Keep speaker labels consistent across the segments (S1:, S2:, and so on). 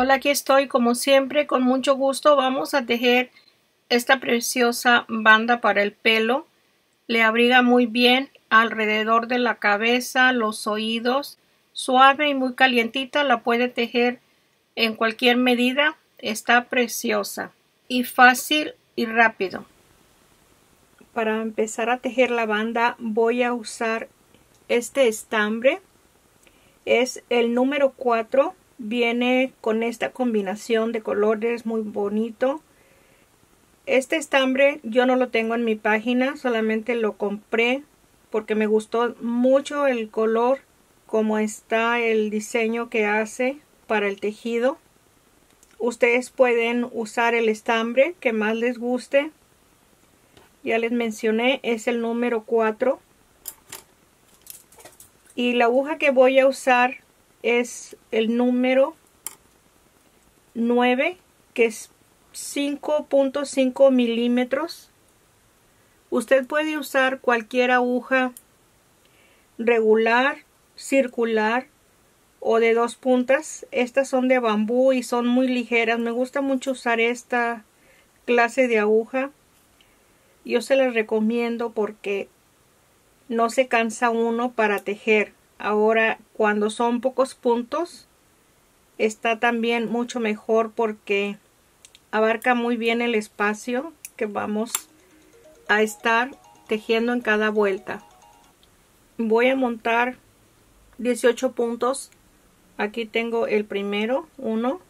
S1: Hola, aquí estoy como siempre, con mucho gusto. Vamos a tejer esta preciosa banda para el pelo. Le abriga muy bien alrededor de la cabeza, los oídos. Suave y muy calientita, la puede tejer en cualquier medida. Está preciosa y fácil y rápido. Para empezar a tejer la banda voy a usar este estambre. Es el número 4. Viene con esta combinación de colores muy bonito. Este estambre yo no lo tengo en mi página, solamente lo compré porque me gustó mucho el color, como está el diseño que hace para el tejido. Ustedes pueden usar el estambre que más les guste. Ya les mencioné, es el número 4. Y la aguja que voy a usar es el número 9, que es 5.5 milímetros. Usted puede usar cualquier aguja regular, circular o de 2 puntas. Estas son de bambú y son muy ligeras. Me gusta mucho usar esta clase de aguja. Yo se las recomiendo porque no se cansa uno para tejer. Ahora, cuando son pocos puntos, está también mucho mejor porque abarca muy bien el espacio que vamos a estar tejiendo en cada vuelta. Voy a montar 18 puntos. Aquí tengo el primero, 1,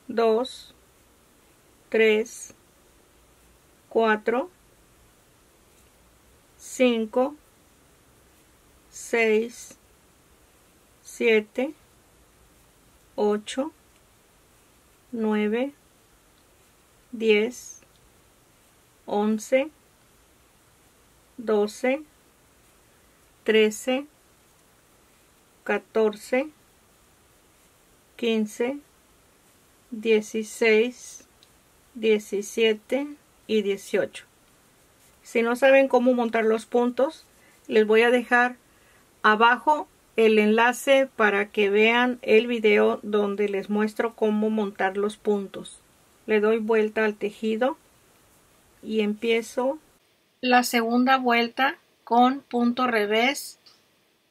S1: 2, 3, 4, 5, 6, 7, 8, 9, 10, 11, 12, 13, 14, 15, 16, 17 y 18. Si no saben cómo montar los puntos, les voy a dejar abajo el enlace para que vean el video donde les muestro cómo montar los puntos. Le doy vuelta al tejido y empiezo la segunda vuelta con punto revés.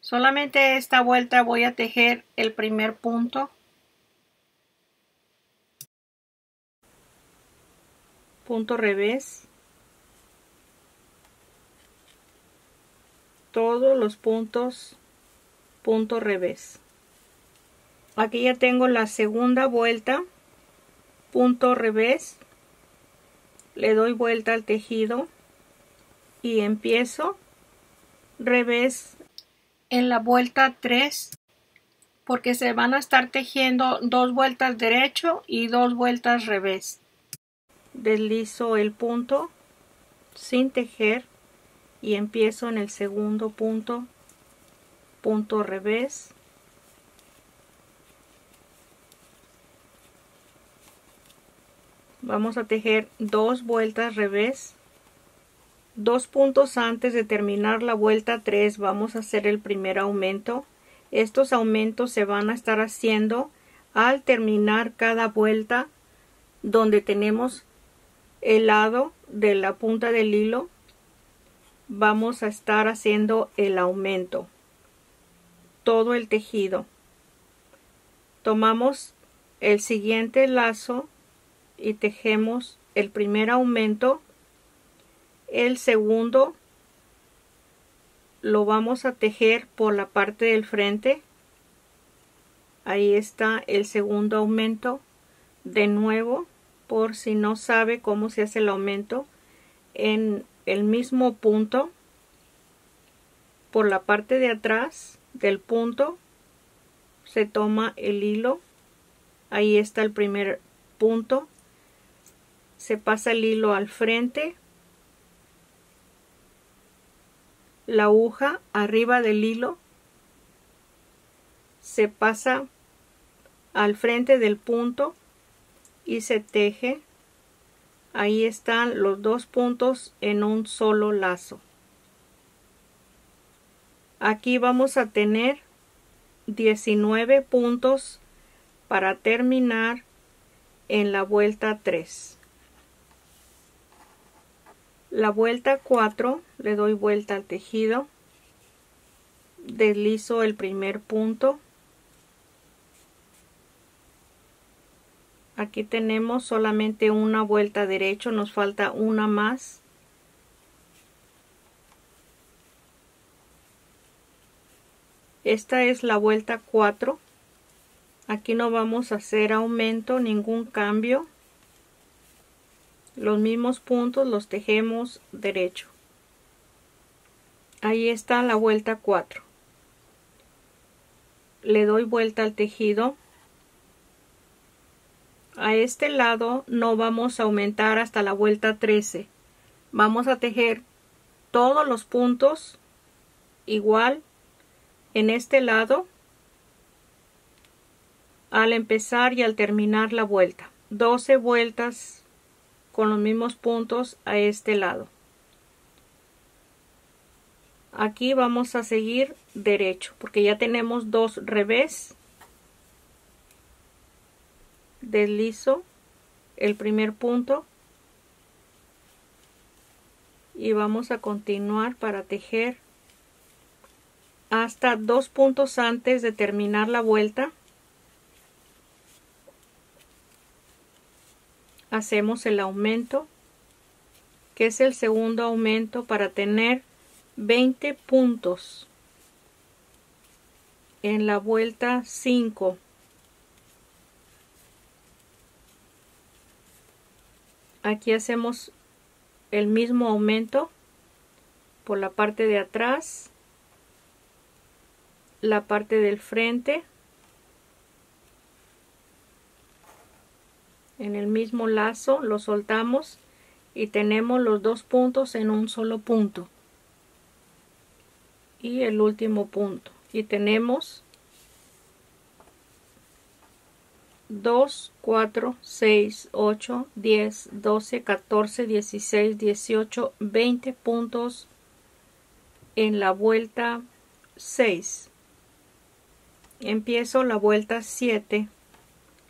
S1: Solamente esta vuelta voy a tejer el primer punto, punto revés, todos los puntos, punto revés. Aquí ya tengo la segunda vuelta, punto revés, le doy vuelta al tejido y empiezo revés en la vuelta 3, porque se van a estar tejiendo 2 vueltas derecho y 2 vueltas revés. Deslizo el punto sin tejer y empiezo en el segundo punto, punto revés, vamos a tejer 2 vueltas revés. 2 puntos antes de terminar la vuelta 3 vamos a hacer el primer aumento. Estos aumentos se van a estar haciendo al terminar cada vuelta donde tenemos el lado de la punta del hilo. Vamos a estar haciendo el aumento, todo el tejido. Tomamos el siguiente lazo y tejemos el primer aumento. El segundo lo vamos a tejer por la parte del frente. Ahí está el segundo aumento. De nuevo, por si no sabe cómo se hace el aumento, en el mismo punto, por la parte de atrás del punto, se toma el hilo. Ahí está el primer punto. Se pasa el hilo al frente. La aguja arriba del hilo se pasa al frente del punto y se teje. Ahí están los 2 puntos en un solo lazo. Aquí vamos a tener 19 puntos para terminar en la vuelta 3. La vuelta 4 le doy vuelta al tejido, deslizo el primer punto. Aquí tenemos solamente una vuelta derecho, nos falta una más. Esta es la vuelta 4. Aquí no vamos a hacer aumento, ningún cambio. Los mismos puntos los tejemos derecho. Ahí está la vuelta 4. Le doy vuelta al tejido. A este lado no vamos a aumentar hasta la vuelta 13. Vamos a tejer todos los puntos igual en este lado al empezar y al terminar la vuelta. 12 vueltas con los mismos puntos a este lado. Aquí vamos a seguir derecho porque ya tenemos dos revés. Deslizo el primer punto y vamos a continuar para tejer hasta 2 puntos antes de terminar la vuelta. Hacemos el aumento, que es el segundo aumento, para tener 20 puntos en la vuelta 5. Aquí hacemos el mismo aumento por la parte de atrás, la parte del frente, en el mismo lazo lo soltamos y tenemos los 2 puntos en un solo punto y el último punto, y tenemos 2, 4, 6, 8, 10, 12, 14, 16, 18, 20 puntos en la vuelta 6. Empiezo la vuelta 7,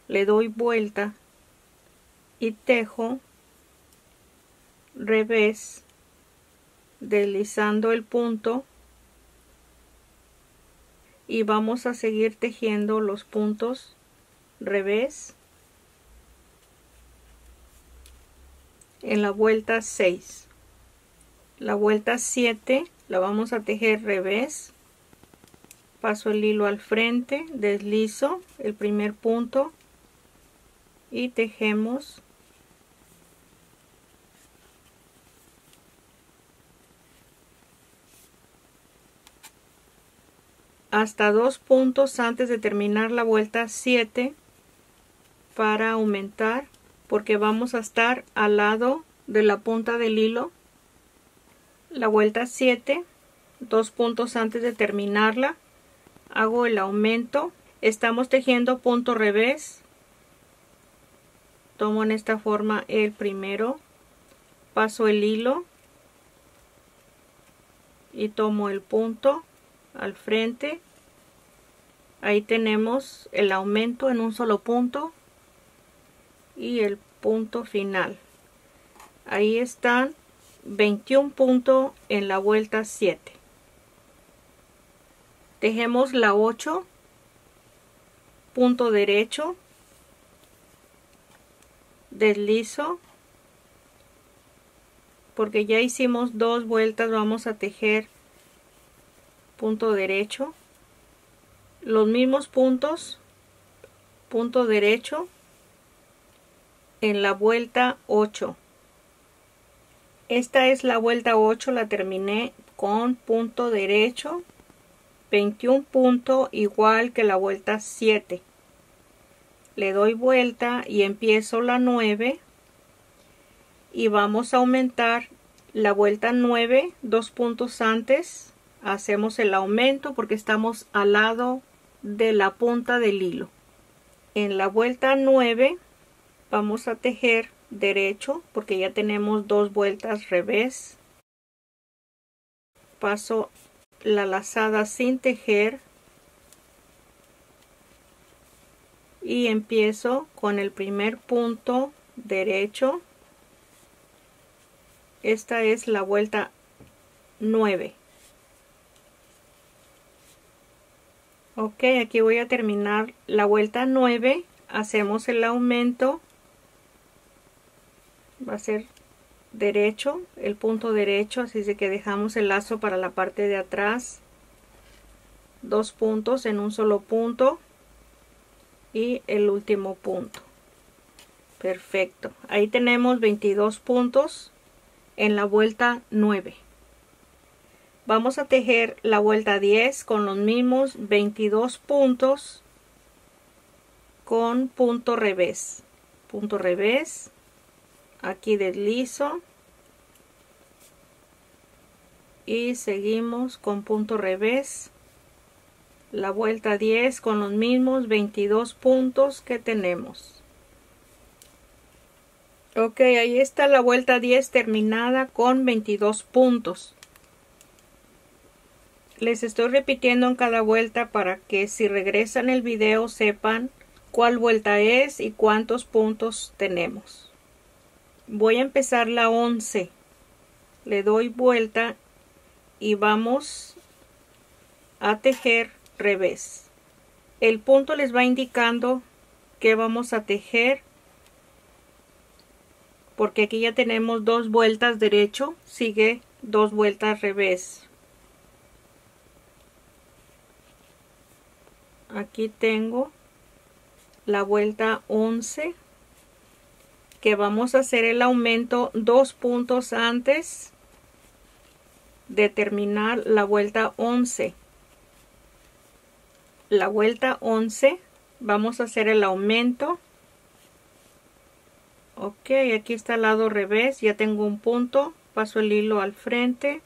S1: le doy vuelta y tejo revés, deslizando el punto, y vamos a seguir tejiendo los puntos revés en la vuelta 6. La vuelta 7 la vamos a tejer revés, paso el hilo al frente, deslizo el primer punto y tejemos hasta 2 puntos antes de terminar la vuelta 7 para aumentar, porque vamos a estar al lado de la punta del hilo. La vuelta 7, 2 puntos antes de terminarla, hago el aumento. Estamos tejiendo punto revés. Tomo en esta forma el primero, paso el hilo y tomo el punto al frente. Ahí tenemos el aumento en un solo punto y el punto final. Ahí están 21 puntos en la vuelta 7. Tejemos la 8, punto derecho, deslizo, porque ya hicimos 2 vueltas, vamos a tejer punto derecho, los mismos puntos, punto derecho en la vuelta 8. Esta es la vuelta 8, la terminé con punto derecho, 21 puntos, igual que la vuelta 7. Le doy vuelta y empiezo la 9 y vamos a aumentar la vuelta 9, 2 puntos antes. Hacemos el aumento porque estamos al lado de la punta del hilo. En la vuelta 9 vamos a tejer derecho porque ya tenemos 2 vueltas revés. Paso la lazada sin tejer y empiezo con el primer punto derecho. Esta es la vuelta 9. Ok, aquí voy a terminar la vuelta 9. Hacemos el aumento. Va a ser derecho, el punto derecho, así de que dejamos el lazo para la parte de atrás. 2 puntos en un solo punto y el último punto. Perfecto, ahí tenemos 22 puntos en la vuelta 9. Vamos a tejer la vuelta 10 con los mismos 22 puntos con punto revés. Punto revés, aquí deslizo y seguimos con punto revés. La vuelta 10 con los mismos 22 puntos que tenemos. Ok, ahí está la vuelta 10 terminada con 22 puntos. Les estoy repitiendo en cada vuelta para que si regresan el video sepan cuál vuelta es y cuántos puntos tenemos. Voy a empezar la 11. Le doy vuelta y vamos a tejer revés. El punto les va indicando que vamos a tejer, porque aquí ya tenemos 2 vueltas derecho, sigue 2 vueltas revés. Aquí tengo la vuelta 11, que vamos a hacer el aumento 2 puntos antes de terminar la vuelta 11. La vuelta 11 vamos a hacer el aumento. Ok, aquí está el lado revés, ya tengo un punto, paso el hilo al frente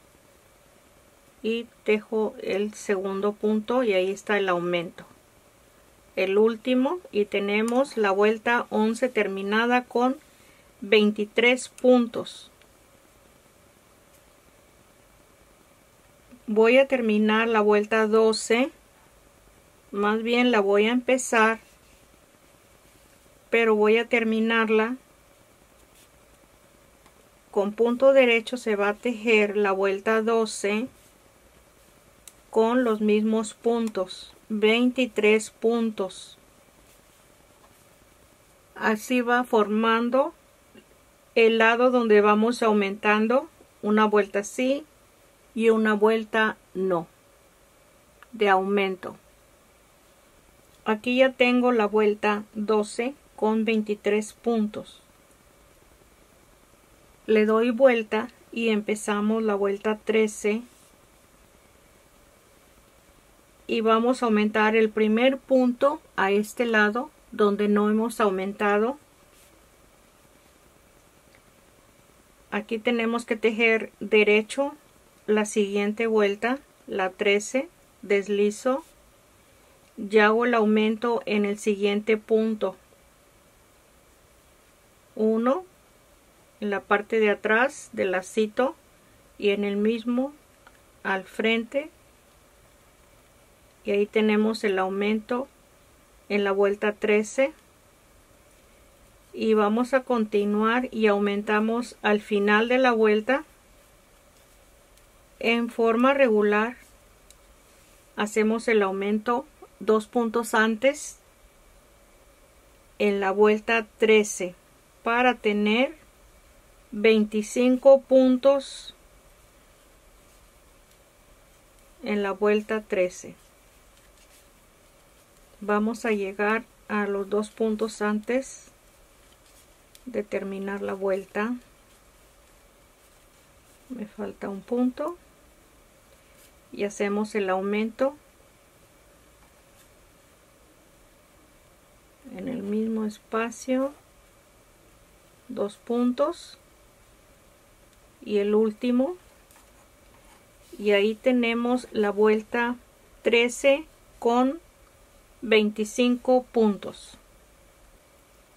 S1: y tejo el segundo punto y ahí está el aumento. El último, y tenemos la vuelta 11 terminada con 23 puntos. Voy a terminar la vuelta 12. Más bien la voy a empezar, pero voy a terminarla con punto derecho. Se va a tejer la vuelta 12 con los mismos puntos, 23 puntos. Así va formando el lado donde vamos aumentando una vuelta sí y una vuelta no de aumento. Aquí ya tengo la vuelta 12 con 23 puntos. Le doy vuelta y empezamos la vuelta 13. Y vamos a aumentar el primer punto a este lado donde no hemos aumentado. Aquí tenemos que tejer derecho la siguiente vuelta, la 13, deslizo. Ya hago el aumento en el siguiente punto. 1 en la parte de atrás del lacito y en el mismo al frente, y ahí tenemos el aumento en la vuelta 13 y vamos a continuar y aumentamos al final de la vuelta en forma regular. Hacemos el aumento 2 puntos antes en la vuelta 13 para tener 25 puntos en la vuelta 13. Vamos a llegar a los 2 puntos antes de terminar la vuelta. Me falta un punto y hacemos el aumento en el mismo espacio, 2 puntos y el último, y ahí tenemos la vuelta 13 con 25 puntos.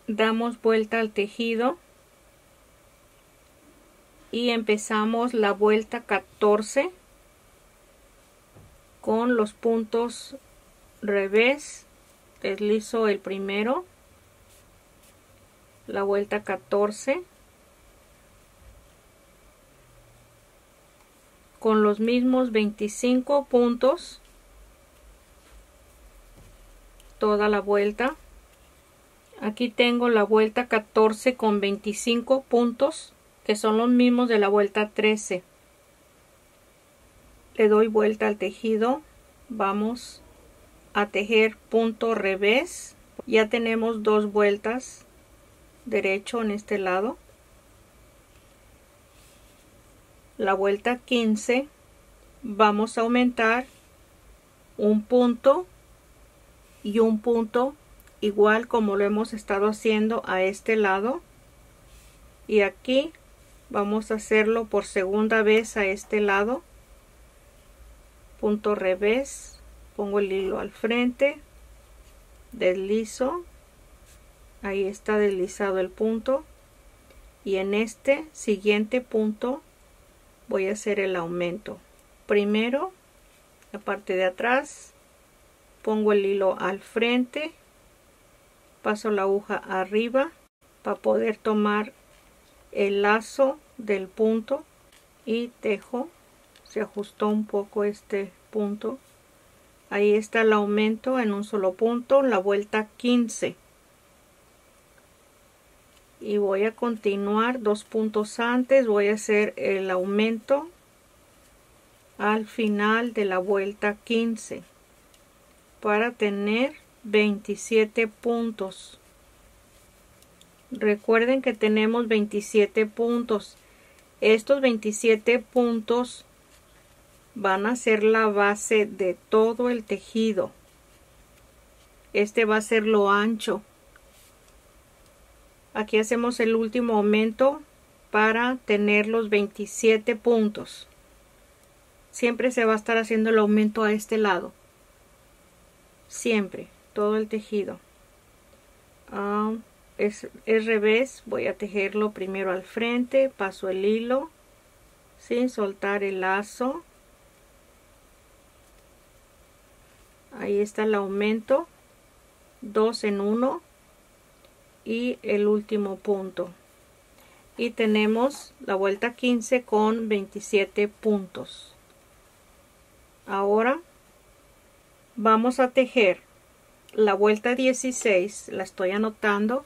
S1: Damos vuelta al tejido y empezamos la vuelta 14 con los puntos revés deslizo el primero, la vuelta 14, con los mismos 25 puntos toda la vuelta. Aquí tengo la vuelta 14 con 25 puntos, que son los mismos de la vuelta 13. Le doy vuelta al tejido, vamos a tejer punto revés. Ya tenemos dos vueltas derecho en este lado. La vuelta 15 vamos a aumentar un punto y un punto, igual como lo hemos estado haciendo a este lado, y aquí vamos a hacerlo por segunda vez a este lado. Punto revés, pongo el hilo al frente, deslizo, ahí está deslizado el punto, y en este siguiente punto voy a hacer el aumento. Primero la parte de atrás, pongo el hilo al frente, paso la aguja arriba para poder tomar el lazo del punto y tejo. Se ajustó un poco este punto, ahí está el aumento en un solo punto, la vuelta 15, y voy a continuar 2 puntos antes, voy a hacer el aumento al final de la vuelta 15 para tener 27 puntos. Recuerden que tenemos 27 puntos. Estos 27 puntos van a ser la base de todo el tejido. Este va a ser lo ancho. Aquí hacemos el último aumento para tener los 27 puntos. Siempre se va a estar haciendo el aumento a este lado. Siempre, todo el tejido. Es revés, voy a tejerlo primero al frente, paso el hilo sin soltar el lazo. Ahí está el aumento, 2 en 1 y el último punto. Y tenemos la vuelta 15 con 27 puntos. Ahora vamos a tejer la vuelta 16, la estoy anotando.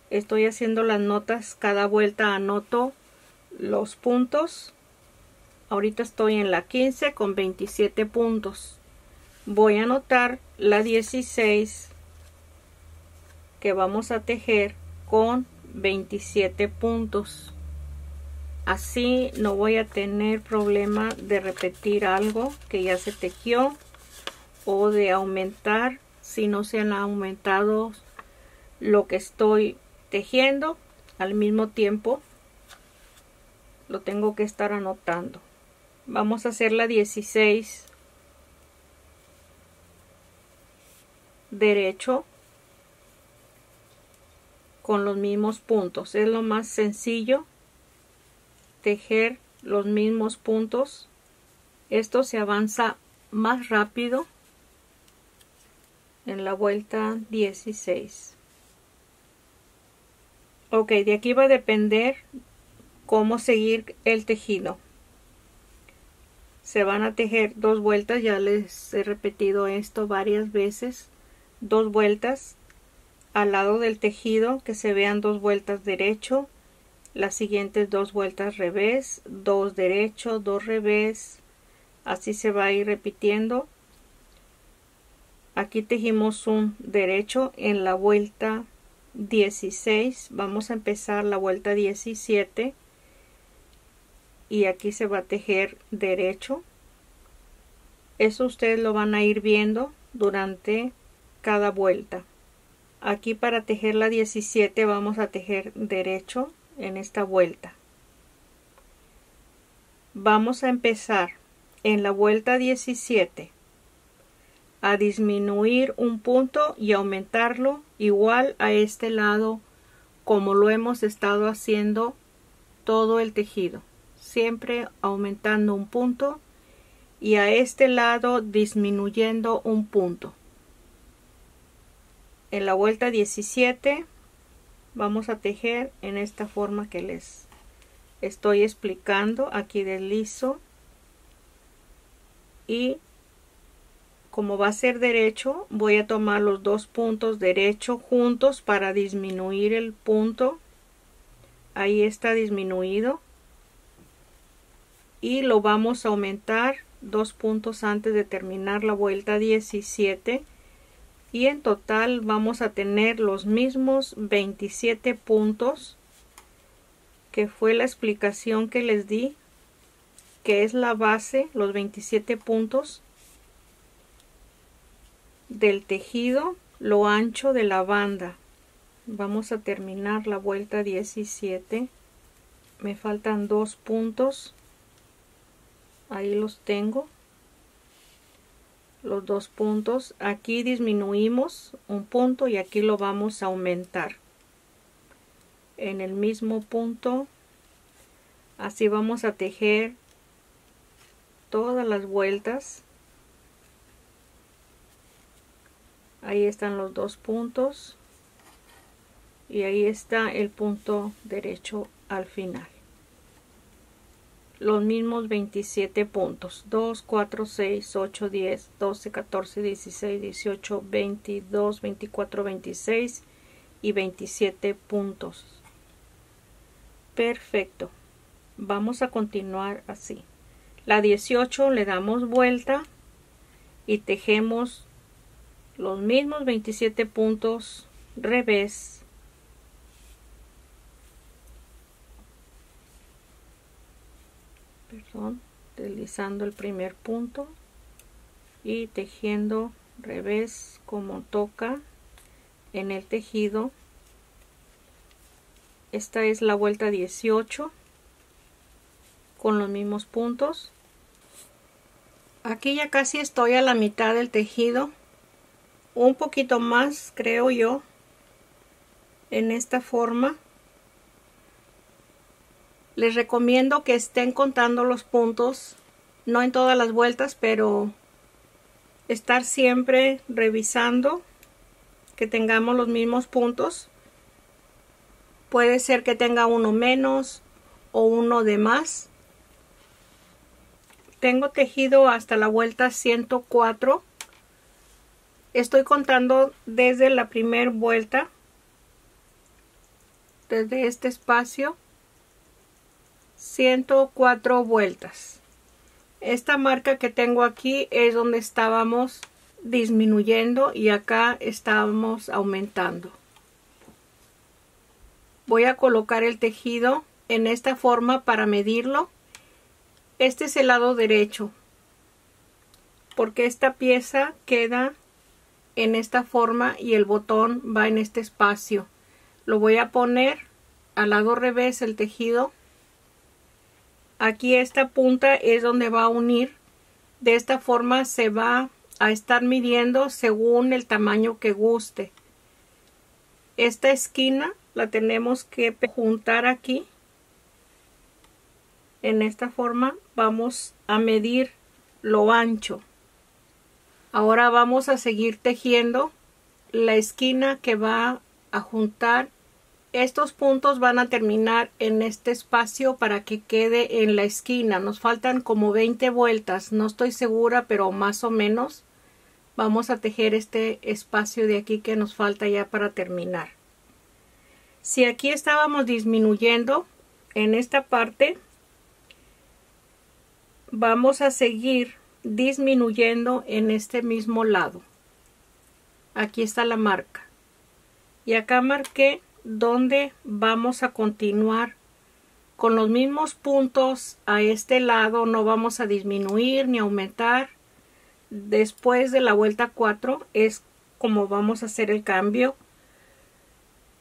S1: Estoy haciendo las notas, cada vuelta anoto los puntos. Ahorita estoy en la 15 con 27 puntos. Voy a anotar la 16 que vamos a tejer con 27 puntos. Así no voy a tener problema de repetir algo que ya se tejió o de aumentar si no se han aumentado lo que estoy tejiendo al mismo tiempo. Lo tengo que estar anotando. Vamos a hacer la 16 derecho con los mismos puntos. Es lo más sencillo, tejer los mismos puntos. Esto se avanza más rápido en la vuelta 16. Ok, de aquí va a depender cómo seguir el tejido. Se van a tejer 2 vueltas, ya les he repetido esto varias veces. 2 vueltas al lado del tejido, que se vean 2 vueltas derecho, las siguientes 2 vueltas revés, 2 derecho, 2 revés, así se va a ir repitiendo. Aquí tejimos un derecho en la vuelta 16, vamos a empezar la vuelta 17 y aquí se va a tejer derecho. Eso ustedes lo van a ir viendo durante cada vuelta. Aquí para tejer la 17 vamos a tejer derecho en esta vuelta. Vamos a empezar en la vuelta 17 a disminuir un punto y aumentarlo igual a este lado como lo hemos estado haciendo todo el tejido, siempre aumentando un punto y a este lado disminuyendo un punto. en la vuelta 17 vamos a tejer en esta forma que les estoy explicando. Aquí deslizo y como va a ser derecho, voy a tomar los dos puntos derecho juntos para disminuir el punto. Ahí está disminuido y lo vamos a aumentar 2 puntos antes de terminar la vuelta 17, y en total vamos a tener los mismos 27 puntos, que fue la explicación que les di, que es la base, los 27 puntos del tejido, lo ancho de la banda. Vamos a terminar la vuelta 17. Me faltan 2 puntos. Ahí los tengo. Los 2 puntos. Aquí disminuimos un punto y aquí lo vamos a aumentar. En el mismo punto. Así vamos a tejer todas las vueltas. Ahí están los 2 puntos. Y ahí está el punto derecho al final. Los mismos 27 puntos. 2, 4, 6, 8, 10, 12, 14, 16, 18, 22, 24, 26 y 27 puntos. Perfecto. Vamos a continuar así. La 18 le damos vuelta y tejemos los mismos 27 puntos revés. Perdón, deslizando el primer punto y tejiendo revés como toca en el tejido. Esta es la vuelta 18 con los mismos puntos. Aquí ya casi estoy a la mitad del tejido, un poquito más creo yo, en esta forma. Les recomiendo que estén contando los puntos, no en todas las vueltas, pero estar siempre revisando que tengamos los mismos puntos. Puede ser que tenga uno menos o uno de más. Tengo tejido hasta la vuelta 104. Estoy contando desde la primera vuelta, desde este espacio. 104 vueltas. Esta marca que tengo aquí es donde estábamos disminuyendo y acá estábamos aumentando. Voy a colocar el tejido en esta forma para medirlo. Este es el lado derecho, porque esta pieza queda en esta forma y el botón va en este espacio. Lo voy a poner al lado revés el tejido. Aquí esta punta es donde va a unir. De esta forma se va a estar midiendo según el tamaño que guste. Esta esquina la tenemos que juntar aquí. En esta forma vamos a medir lo ancho. Ahora vamos a seguir tejiendo la esquina que va a juntar. Estos puntos van a terminar en este espacio para que quede en la esquina. Nos faltan como 20 vueltas, no estoy segura, pero más o menos. Vamos a tejer este espacio de aquí que nos falta ya para terminar. Si aquí estábamos disminuyendo en esta parte, vamos a seguir disminuyendo en este mismo lado. Aquí está la marca. Y acá marqué donde vamos a continuar con los mismos puntos a este lado. No vamos a disminuir ni aumentar. Después de la vuelta 4 es como vamos a hacer el cambio,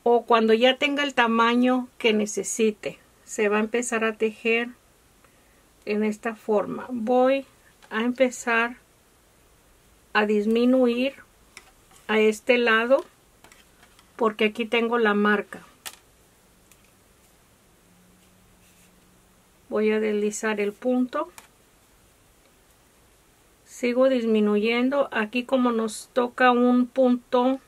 S1: o cuando ya tenga el tamaño que necesite. Se va a empezar a tejer en esta forma. Voy a empezar a disminuir a este lado porque aquí tengo la marca. Voy a deslizar el punto. Sigo disminuyendo. Aquí como nos toca un punto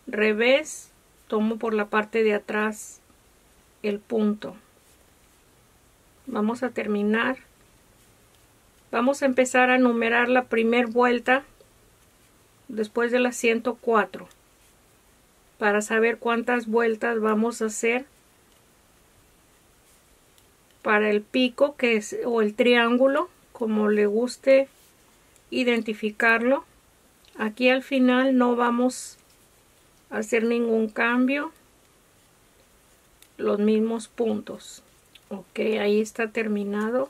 S1: revés, tomo por la parte de atrás el punto. Vamos a terminar. Vamos a empezar a numerar la primera vuelta después de las 104 para saber cuántas vueltas vamos a hacer para el pico, que es, o el triángulo, como le guste identificarlo. Aquí al final no vamos a hacer ningún cambio, los mismos puntos. Ok, ahí está terminado.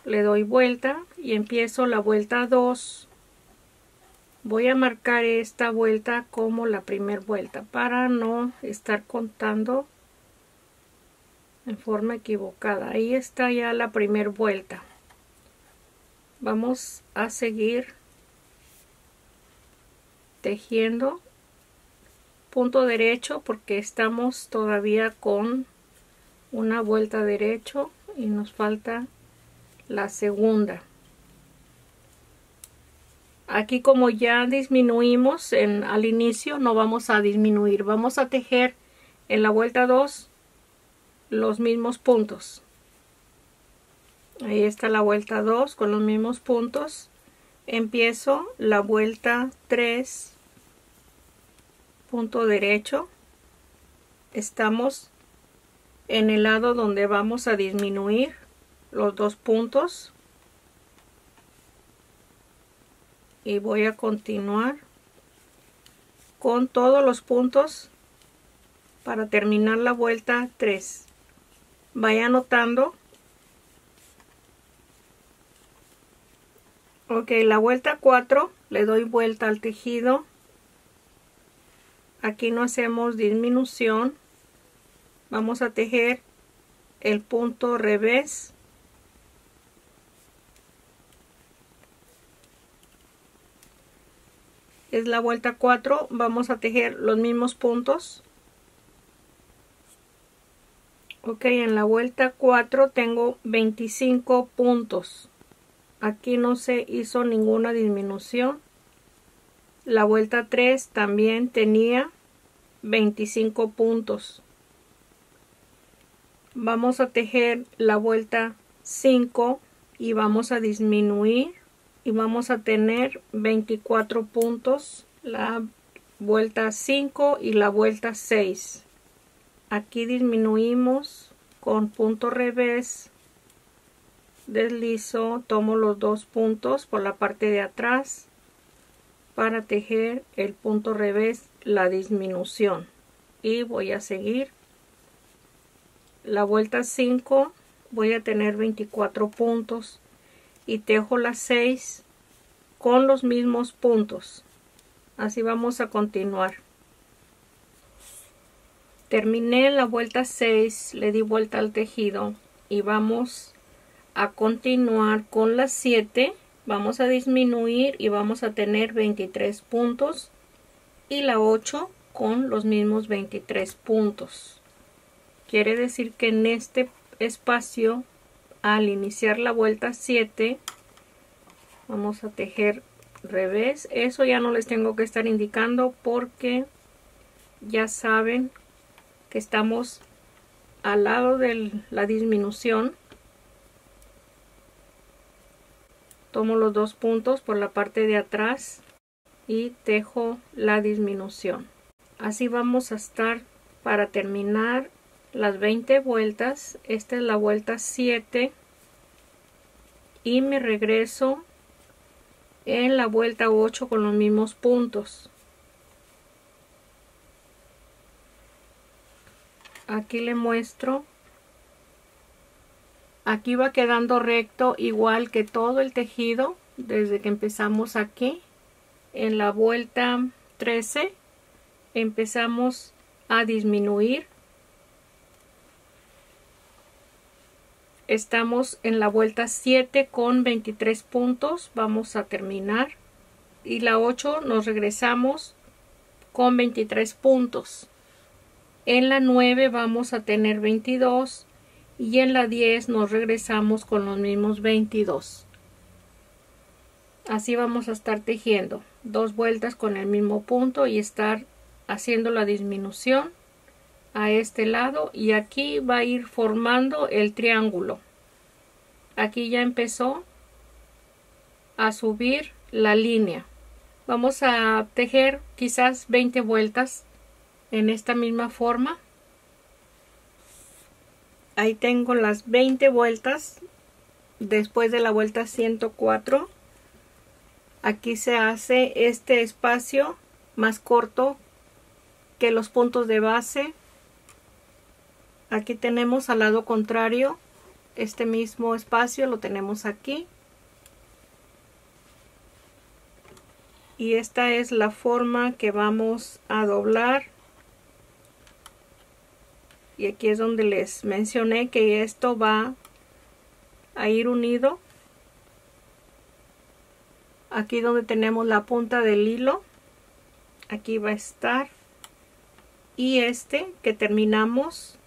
S1: Le doy vuelta y empiezo la vuelta 2. Voy a marcar esta vuelta como la primera vuelta para no estar contando en forma equivocada. Ahí está ya la primera vuelta. Vamos a seguir tejiendo punto derecho porque estamos todavía con una vuelta derecho y nos falta la segunda. Aquí, como ya disminuimos al inicio, no vamos a disminuir, vamos a tejer en la vuelta 2 los mismos puntos. Ahí está la vuelta 2 con los mismos puntos. Empiezo la vuelta 3, punto derecho. Estamos en el lado donde vamos a disminuir los 2 puntos y voy a continuar con todos los puntos para terminar la vuelta 3. Vaya anotando. Ok, la vuelta 4 le doy vuelta al tejido. Aquí no hacemos disminución. Vamos a tejer el punto revés. Es la vuelta 4, vamos a tejer los mismos puntos. Ok, en la vuelta 4 tengo 25 puntos. Aquí no se hizo ninguna disminución. La vuelta 3 también tenía 25 puntos. Vamos a tejer la vuelta 5 y vamos a disminuir. Y vamos a tener 24 puntos, la vuelta 5 y la vuelta 6. Aquí disminuimos con punto revés, deslizo, tomo los 2 puntos por la parte de atrás para tejer el punto revés, la disminución. Y voy a seguir. La vuelta 5 voy a tener 24 puntos. Y tejo las 6 con los mismos puntos. Así vamos a continuar. Terminé la vuelta 6, le di vuelta al tejido y vamos a continuar con las 7. Vamos a disminuir y vamos a tener 23 puntos y la 8 con los mismos 23 puntos. Quiere decir que en este espacio, al iniciar la vuelta 7, vamos a tejer revés. Eso ya no les tengo que estar indicando porque ya saben que estamos al lado de la disminución. Tomo los 2 puntos por la parte de atrás y tejo la disminución. Así vamos a estar para terminar las 20 vueltas. Esta es la vuelta 7 y me regreso en la vuelta 8 con los mismos puntos. Aquí le muestro. Aquí va quedando recto igual que todo el tejido desde que empezamos aquí. En la vuelta 13 empezamos a disminuir. Estamos en la vuelta 7 con 23 puntos. Vamos a terminar. Y la 8 nos regresamos con 23 puntos. En la 9 vamos a tener 22. Y en la 10 nos regresamos con los mismos 22. Así vamos a estar tejiendo 2 vueltas con el mismo punto y estar haciendo la disminución a este lado, y aquí va a ir formando el triángulo. Aquí ya empezó a subir la línea. Vamos a tejer quizás 20 vueltas en esta misma forma. Ahí tengo las 20 vueltas después de la vuelta 104. Aquí se hace este espacio más corto que los puntos de base. Aquí tenemos al lado contrario este mismo espacio, lo tenemos aquí. Y esta es la forma que vamos a doblar. Y aquí es donde les mencioné que esto va a ir unido. Aquí donde tenemos la punta del hilo, aquí va a estar. Y este que terminamos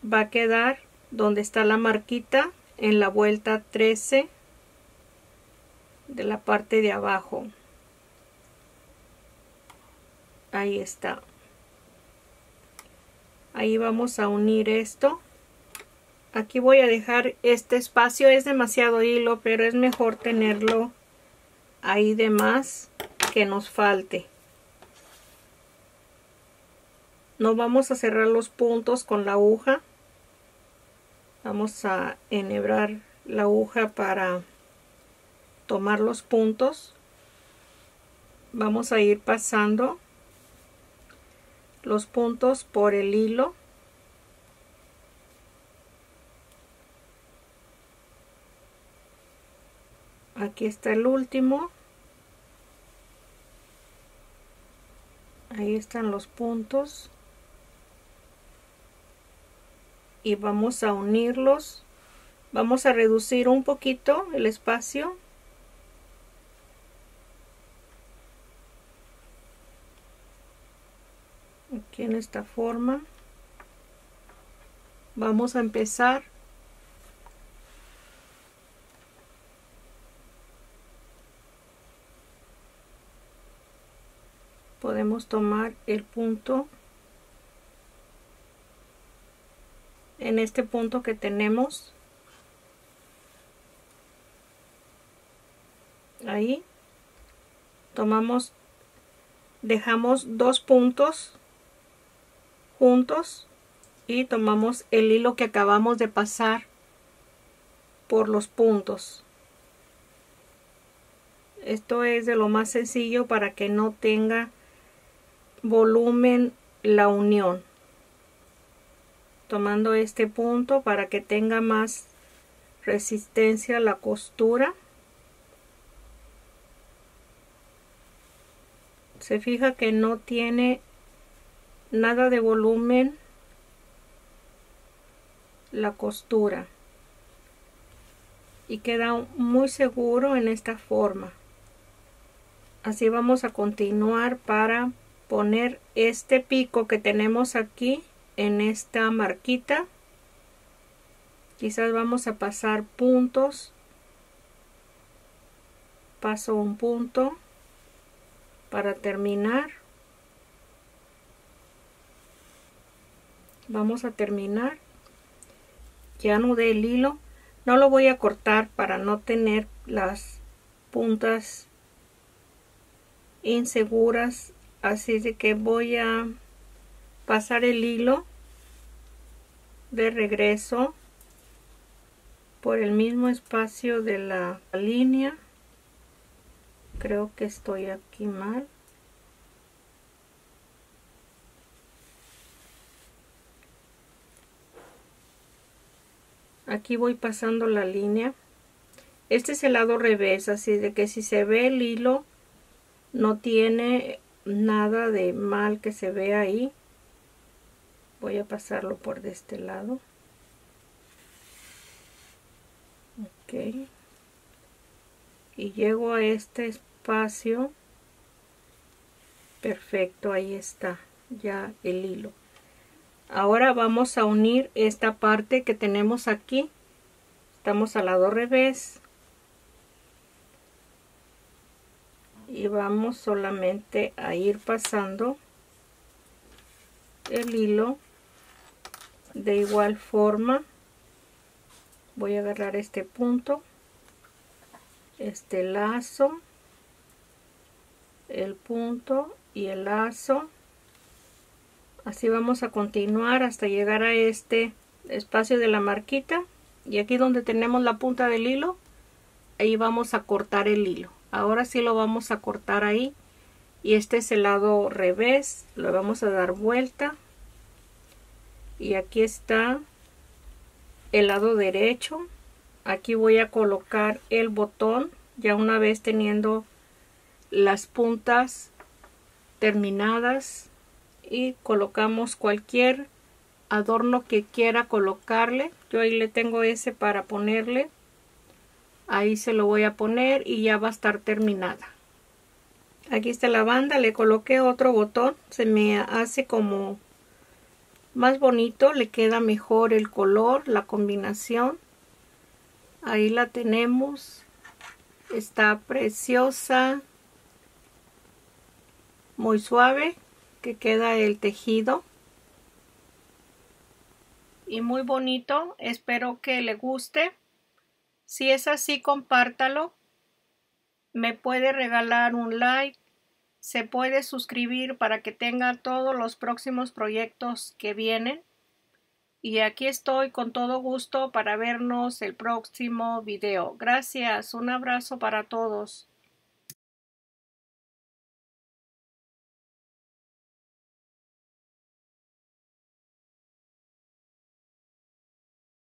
S1: va a quedar donde está la marquita en la vuelta 13 de la parte de abajo. Ahí está. Ahí vamos a unir esto. Aquí voy a dejar este espacio, es demasiado hilo, pero es mejor tenerlo ahí de más que nos falte. No vamos a cerrar los puntos con la aguja. Vamos a enhebrar la aguja para tomar los puntos. Vamos a ir pasando los puntos por el hilo. Aquí está el último. Ahí están los puntos. Y vamos a unirlos. Vamos a reducir un poquito el espacio. Aquí en esta forma. Vamos a empezar podemos tomar el punto en este punto que tenemos ahí, tomamos, dejamos 2 puntos juntos y tomamos el hilo que acabamos de pasar por los puntos. Esto es de lo más sencillo para que no tenga volumen la unión. Tomando este punto para que tenga más resistencia a la costura. Se fija que no tiene nada de volumen la costura y queda muy seguro en esta forma. Así vamos a continuar para poner este pico que tenemos aquí en esta marquita. Quizás vamos a pasar puntos. Paso un punto para terminar. Vamos a terminar. Ya anudé el hilo. No lo voy a cortar para no tener las puntas inseguras, así de que voy a pasar el hilo de regreso por el mismo espacio de la línea. Creo que estoy aquí mal. Aquí voy pasando la línea. Este es el lado revés, así de que si se ve el hilo no tiene nada de mal que se vea ahí. Voy a pasarlo por de este lado. Ok. Y llego a este espacio. Perfecto, ahí está ya el hilo. Ahora vamos a unir esta parte que tenemos aquí. Estamos al lado revés. y vamos solamente a ir pasando el hilo de igual forma. Voy a agarrar este punto, este lazo, el punto y el lazo. Así vamos a continuar hasta llegar a este espacio de la marquita, y aquí donde tenemos la punta del hilo, ahí vamos a cortar el hilo. Ahora sí lo vamos a cortar ahí, y este es el lado revés. Lo vamos a dar vuelta y aquí está el lado derecho. Aquí voy a colocar el botón ya una vez teniendo las puntas terminadas, y colocamos cualquier adorno que quiera colocarle. Yo ahí le tengo ese para ponerle, ahí se lo voy a poner y ya va a estar terminada. Aquí está la banda, le coloqué otro botón, se me hace como más bonito, le queda mejor el color, la combinación. Ahí la tenemos, está preciosa, muy suave que queda el tejido y muy bonito. Espero que le guste. Si es así, compártalo. Me puede regalar un like, se puede suscribir para que tenga todos los próximos proyectos que vienen. Y aquí estoy con todo gusto para vernos el próximo video. Gracias, un abrazo para todos.